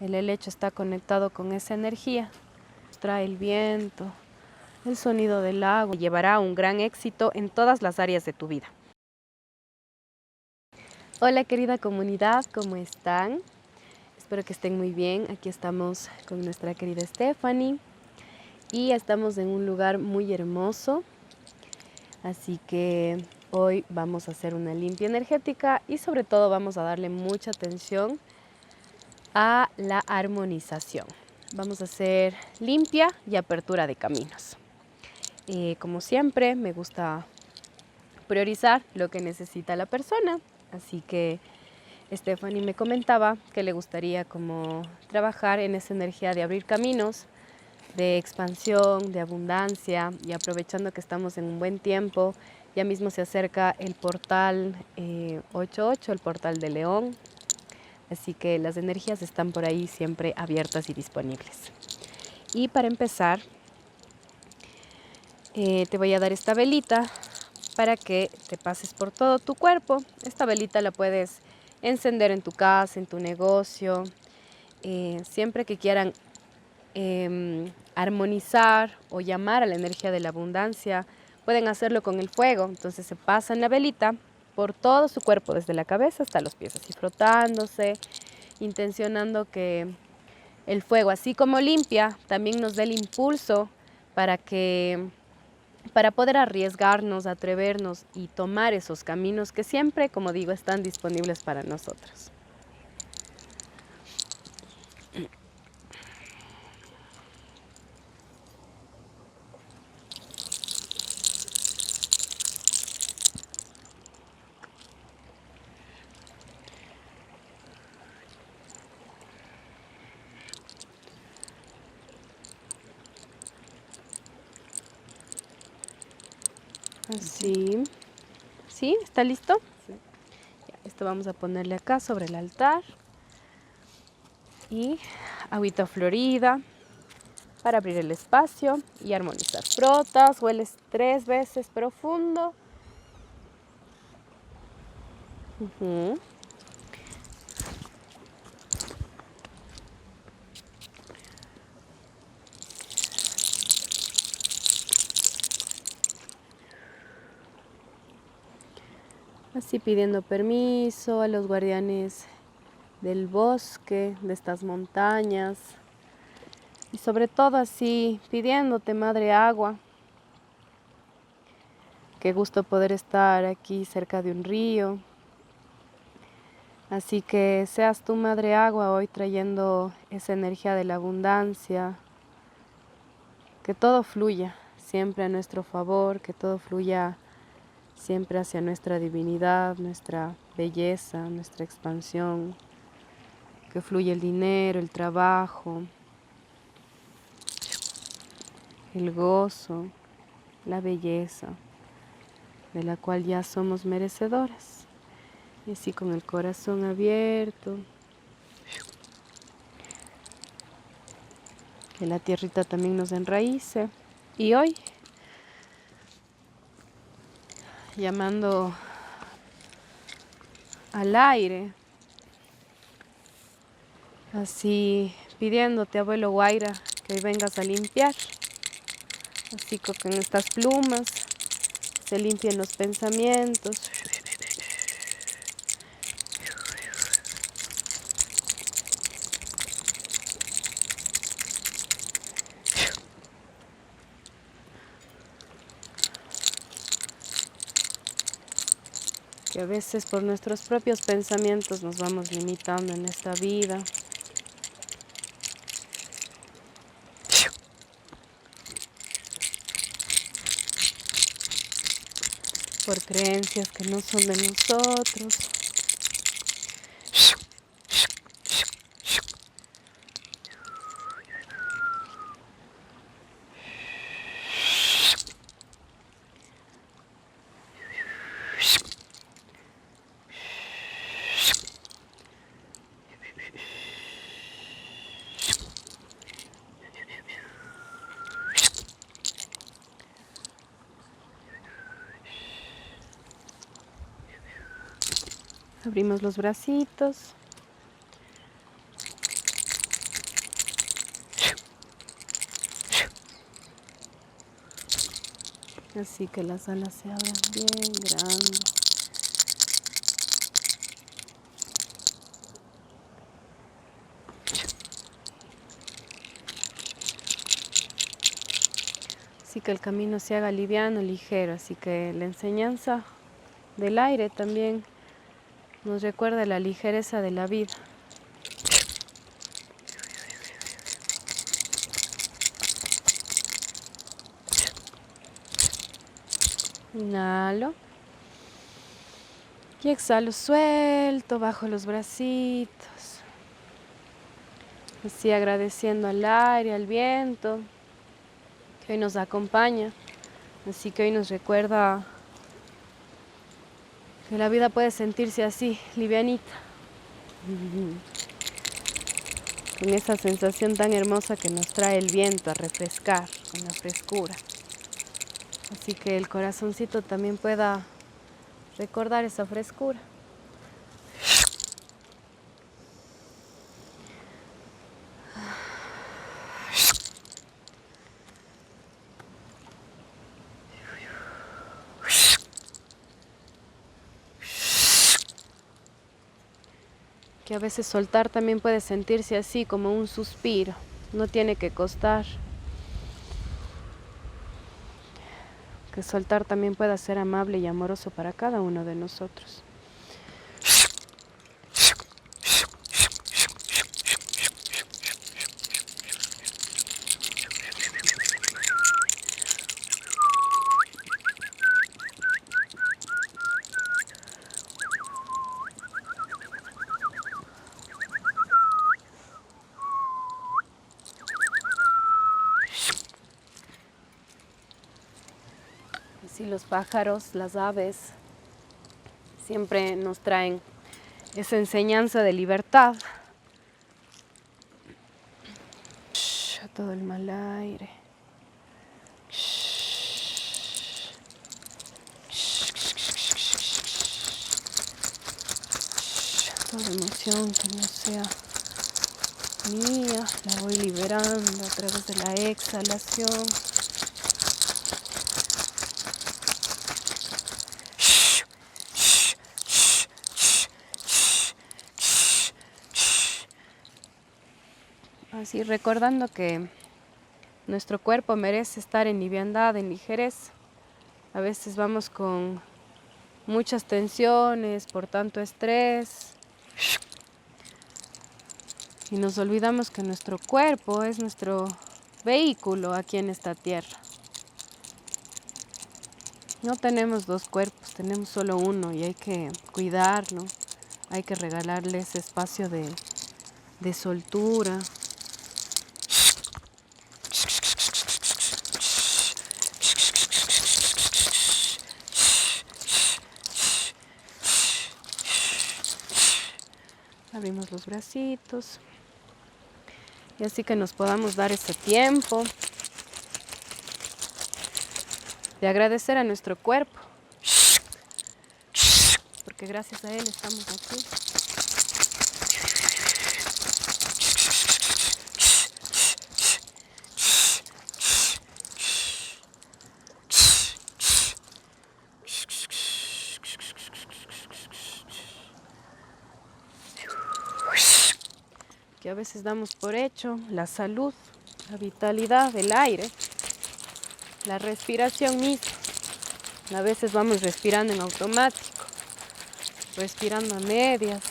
El helecho está conectado con esa energía. Trae el viento, el sonido del agua. Llevará a un gran éxito en todas las áreas de tu vida. Hola querida comunidad, ¿cómo están? Espero que estén muy bien. Aquí estamos con nuestra querida Stephanie y estamos en un lugar muy hermoso. Así que hoy vamos a hacer una limpia energética y sobre todo vamos a darle mucha atención a la armonización. Vamos a hacer limpia y apertura de caminos. Como siempre, me gusta priorizar lo que necesita la persona. Así que Stephanie me comentaba que le gustaría como trabajar en esa energía de abrir caminos, de expansión, de abundancia, y aprovechando que estamos en un buen tiempo, ya mismo se acerca el portal 88, el portal de León, así que las energías están por ahí siempre abiertas y disponibles. Y para empezar, te voy a dar esta velita para que te pases por todo tu cuerpo. Esta velita la puedes encender en tu casa, en tu negocio, siempre que quieran armonizar o llamar a la energía de la abundancia, pueden hacerlo con el fuego. Entonces se pasan la velita por todo su cuerpo, desde la cabeza hasta los pies, así frotándose, intencionando que el fuego, así como limpia, también nos dé el impulso para poder arriesgarnos, atrevernos y tomar esos caminos que siempre, como digo, están disponibles para nosotros. Así. ¿Sí? ¿Está listo? Sí. Ya, esto vamos a ponerle acá sobre el altar. Y agüita florida para abrir el espacio y armonizar. Frotas, hueles 3 veces profundo. Así pidiendo permiso a los guardianes del bosque, de estas montañas. Y sobre todo así pidiéndote, Madre Agua. Qué gusto poder estar aquí cerca de un río. Así que seas tu Madre Agua hoy trayendo esa energía de la abundancia. Que todo fluya siempre a nuestro favor, que todo fluya siempre hacia nuestra divinidad, nuestra belleza, nuestra expansión. Que fluya el dinero, el trabajo, el gozo, la belleza, de la cual ya somos merecedoras. Y así con el corazón abierto, que la tierrita también nos enraíce. Y hoy, llamando al aire, así pidiéndote, abuelo Guaira, que hoy vengas a limpiar, así con estas plumas se limpien los pensamientos. Que a veces por nuestros propios pensamientos nos vamos limitando en esta vida. Por creencias que no son de nosotros. Abrimos los bracitos. Así que las alas se abran bien grandes. Así que el camino se haga liviano, ligero. Así que la enseñanza del aire también nos recuerda la ligereza de la vida. Inhalo. Y exhalo suelto bajo los bracitos. Así agradeciendo al aire, al viento que hoy nos acompaña. Así que hoy nos recuerda que la vida puede sentirse así, livianita. Con esa sensación tan hermosa que nos trae el viento a refrescar, con la frescura. Así que el corazoncito también pueda recordar esa frescura. Que a veces soltar también puede sentirse así, como un suspiro. No tiene que costar. Que soltar también pueda ser amable y amoroso para cada uno de nosotros. Así los pájaros, las aves, siempre nos traen esa enseñanza de libertad. A todo el mal aire. Toda emoción que no sea mía, la voy liberando a través de la exhalación. Así recordando que nuestro cuerpo merece estar en liviandad, en ligereza. A veces vamos con muchas tensiones, por tanto estrés. Y nos olvidamos que nuestro cuerpo es nuestro vehículo aquí en esta tierra. No tenemos dos cuerpos, tenemos solo uno y hay que cuidarlo. Hay que regalarle ese espacio de soltura. Abrimos los bracitos. Y así que nos podamos dar ese tiempo de agradecer a nuestro cuerpo. Porque gracias a él estamos aquí. Que a veces damos por hecho la salud, la vitalidad del aire, la respiración misma. A veces vamos respirando en automático, respirando a medias.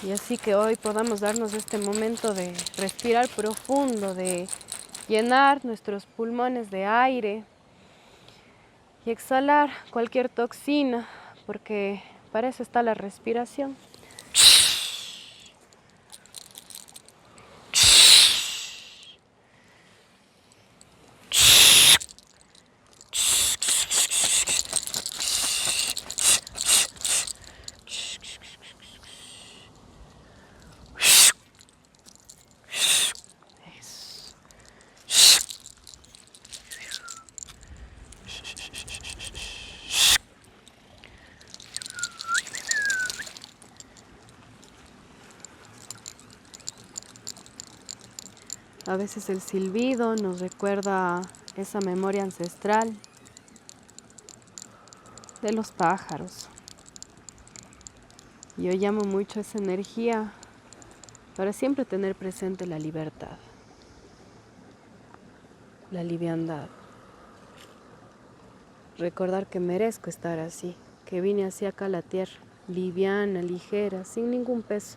Y así que hoy podamos darnos este momento de respirar profundo, de llenar nuestros pulmones de aire y exhalar cualquier toxina, porque para eso está la respiración. A veces el silbido nos recuerda esa memoria ancestral de los pájaros. Yo llamo mucho esa energía para siempre tener presente la libertad, la liviandad. Recordar que merezco estar así, que vine así acá a la tierra, liviana, ligera, sin ningún peso.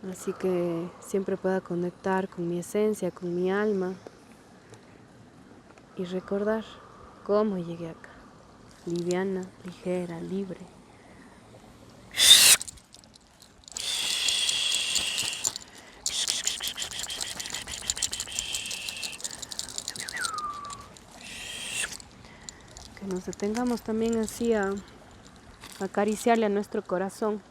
Así que siempre pueda conectar con mi esencia, con mi alma y recordar cómo llegué acá, liviana, ligera, libre. Que nos detengamos también así a acariciarle a nuestro corazón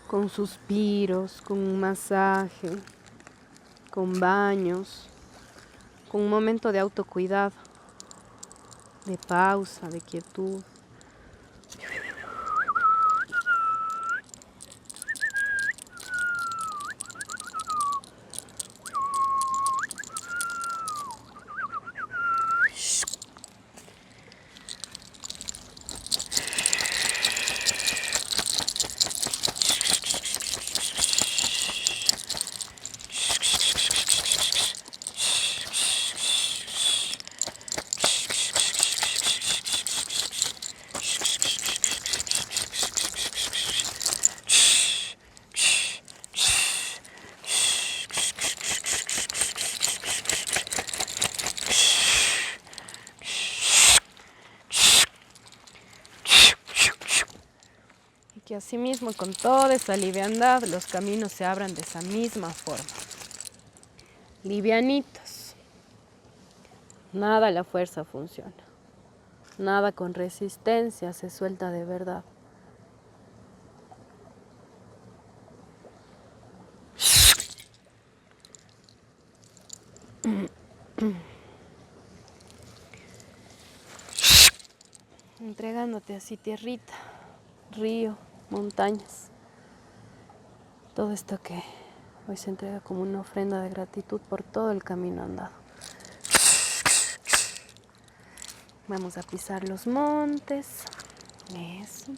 con suspiros, con un masaje, con baños, con un momento de autocuidado, de pausa, de quietud. Que asimismo con toda esa liviandad los caminos se abran de esa misma forma. Livianitos. Nada a la fuerza funciona. Nada con resistencia se suelta de verdad. Entregándote así tierrita, río, montañas. Todo esto que hoy se entrega como una ofrenda de gratitud por todo el camino andado. Vamos a pisar los montes. Eso.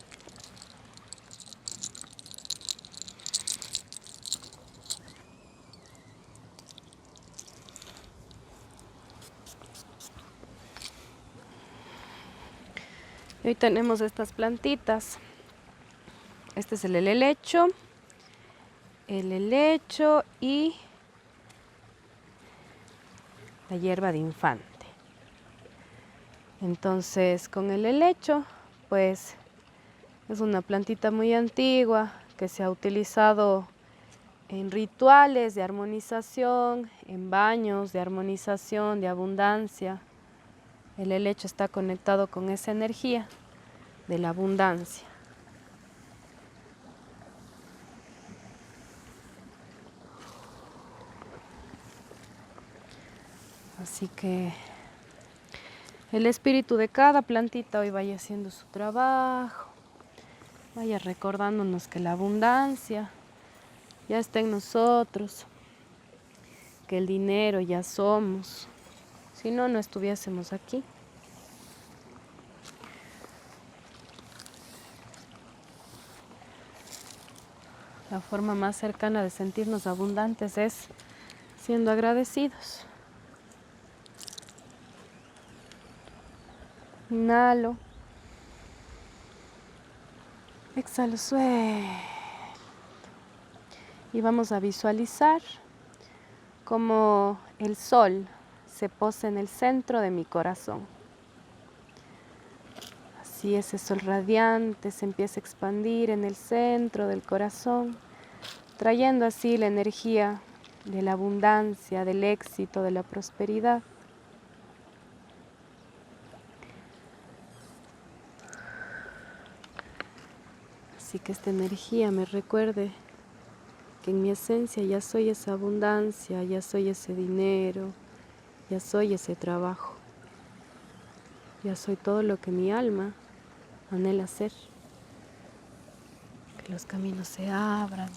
Y hoy tenemos estas plantitas. Este es el helelecho y la hierba de infante. Entonces, con el helecho, pues es una plantita muy antigua que se ha utilizado en rituales de armonización, en baños de armonización, de abundancia. El helecho está conectado con esa energía de la abundancia. Así que el espíritu de cada plantita hoy vaya haciendo su trabajo, vaya recordándonos que la abundancia ya está en nosotros, que el dinero ya somos, si no, no estuviésemos aquí. La forma más cercana de sentirnos abundantes es siendo agradecidos. Inhalo. Exhalo, suelto. Y vamos a visualizar cómo el sol se posa en el centro de mi corazón. Así ese sol radiante se empieza a expandir en el centro del corazón, trayendo así la energía de la abundancia, del éxito, de la prosperidad. Así que esta energía me recuerde que en mi esencia ya soy esa abundancia, ya soy ese dinero, ya soy ese trabajo, ya soy todo lo que mi alma anhela ser. Que los caminos se abran.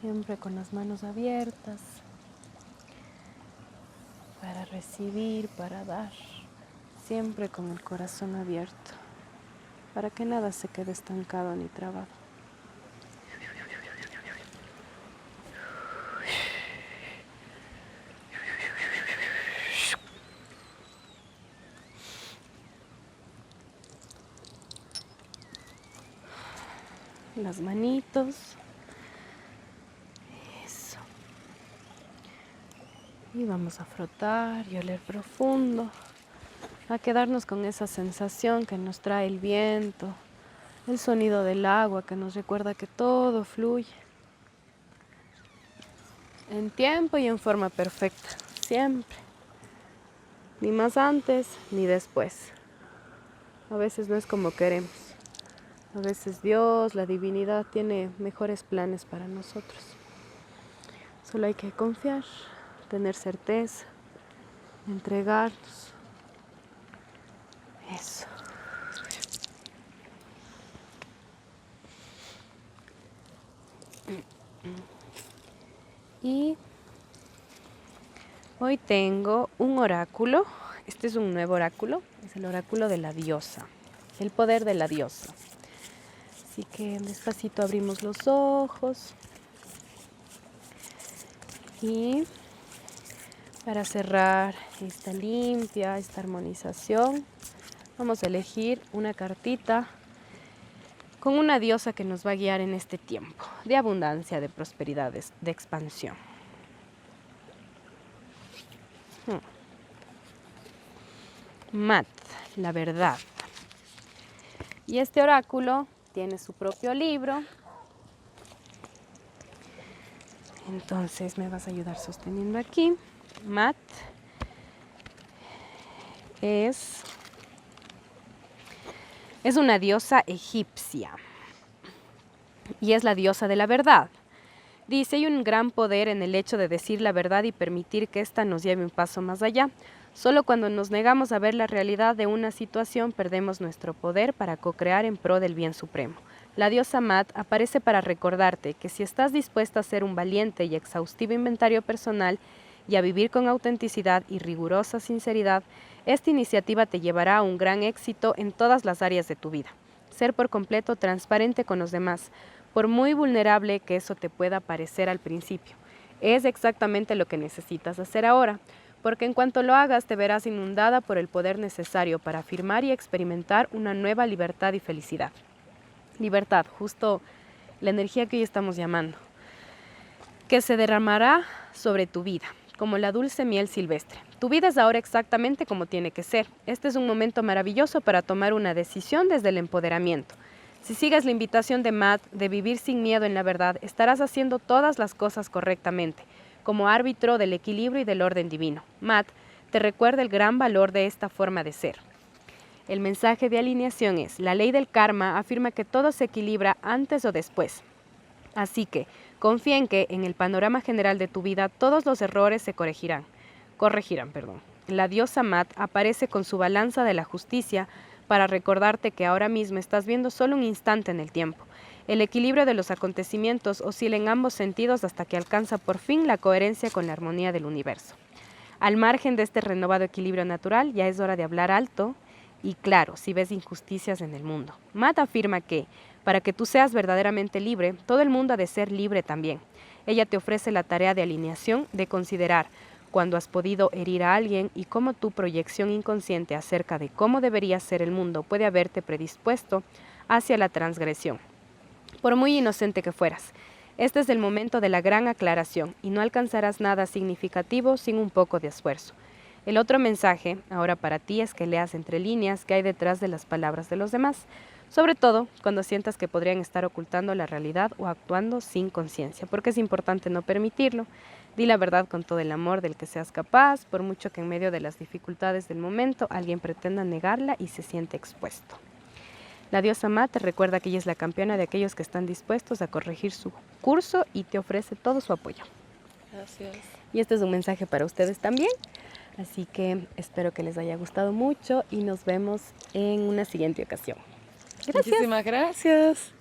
siempre con las manos abiertas, para recibir, para dar, siempre con el corazón abierto, para que nada se quede estancado ni trabado. Las manitos. Eso. Y vamos a frotar y oler profundo, a quedarnos con esa sensación que nos trae el viento, el sonido del agua que nos recuerda que todo fluye en tiempo y en forma perfecta, siempre. Ni más antes ni después. A veces no es como queremos. A veces Dios, la divinidad, tiene mejores planes para nosotros. Solo hay que confiar, tener certeza, entregarnos. Eso. Y hoy tengo un oráculo. Este es un nuevo oráculo. Es el oráculo de la diosa. El poder de la diosa. Así que despacito abrimos los ojos. Y para cerrar esta limpia, esta armonización, vamos a elegir una cartita con una diosa que nos va a guiar en este tiempo de abundancia, de prosperidad, de expansión. Mat, la verdad. Y este oráculo tiene su propio libro. Entonces me vas a ayudar sosteniendo aquí. Mat es una diosa egipcia y es la diosa de la verdad. Dice, hay un gran poder en el hecho de decir la verdad y permitir que ésta nos lleve un paso más allá. Solo cuando nos negamos a ver la realidad de una situación perdemos nuestro poder para co-crear en pro del bien supremo. La diosa Mat aparece para recordarte que si estás dispuesta a ser un valiente y exhaustivo inventario personal y a vivir con autenticidad y rigurosa sinceridad, esta iniciativa te llevará a un gran éxito en todas las áreas de tu vida. Ser por completo transparente con los demás, por muy vulnerable que eso te pueda parecer al principio. Es exactamente lo que necesitas hacer ahora, porque en cuanto lo hagas te verás inundada por el poder necesario para afirmar y experimentar una nueva libertad y felicidad. Libertad, justo la energía que hoy estamos llamando, que se derramará sobre tu vida, como la dulce miel silvestre. Tu vida es ahora exactamente como tiene que ser. Este es un momento maravilloso para tomar una decisión desde el empoderamiento. Si sigues la invitación de Mat de vivir sin miedo en la verdad, estarás haciendo todas las cosas correctamente, como árbitro del equilibrio y del orden divino. Mat te recuerda el gran valor de esta forma de ser. El mensaje de alineación es, la ley del karma afirma que todo se equilibra antes o después. Así que, confía en que, en el panorama general de tu vida, todos los errores se corregirán. La diosa Mat aparece con su balanza de la justicia para recordarte que ahora mismo estás viendo solo un instante en el tiempo. El equilibrio de los acontecimientos oscila en ambos sentidos hasta que alcanza por fin la coherencia con la armonía del universo. Al margen de este renovado equilibrio natural, ya es hora de hablar alto y claro si ves injusticias en el mundo. Mat afirma que, para que tú seas verdaderamente libre, todo el mundo ha de ser libre también. Ella te ofrece la tarea de alineación, de considerar cuando has podido herir a alguien y cómo tu proyección inconsciente acerca de cómo debería ser el mundo puede haberte predispuesto hacia la transgresión. Por muy inocente que fueras, este es el momento de la gran aclaración y no alcanzarás nada significativo sin un poco de esfuerzo. El otro mensaje, ahora para ti, es que leas entre líneas qué hay detrás de las palabras de los demás, sobre todo cuando sientas que podrían estar ocultando la realidad o actuando sin conciencia, porque es importante no permitirlo. Di la verdad con todo el amor del que seas capaz, por mucho que en medio de las dificultades del momento alguien pretenda negarla y se siente expuesto. La diosa Mat te recuerda que ella es la campeona de aquellos que están dispuestos a corregir su curso y te ofrece todo su apoyo. Gracias. Y este es un mensaje para ustedes también. Así que espero que les haya gustado mucho y nos vemos en una siguiente ocasión. Gracias. Muchísimas gracias.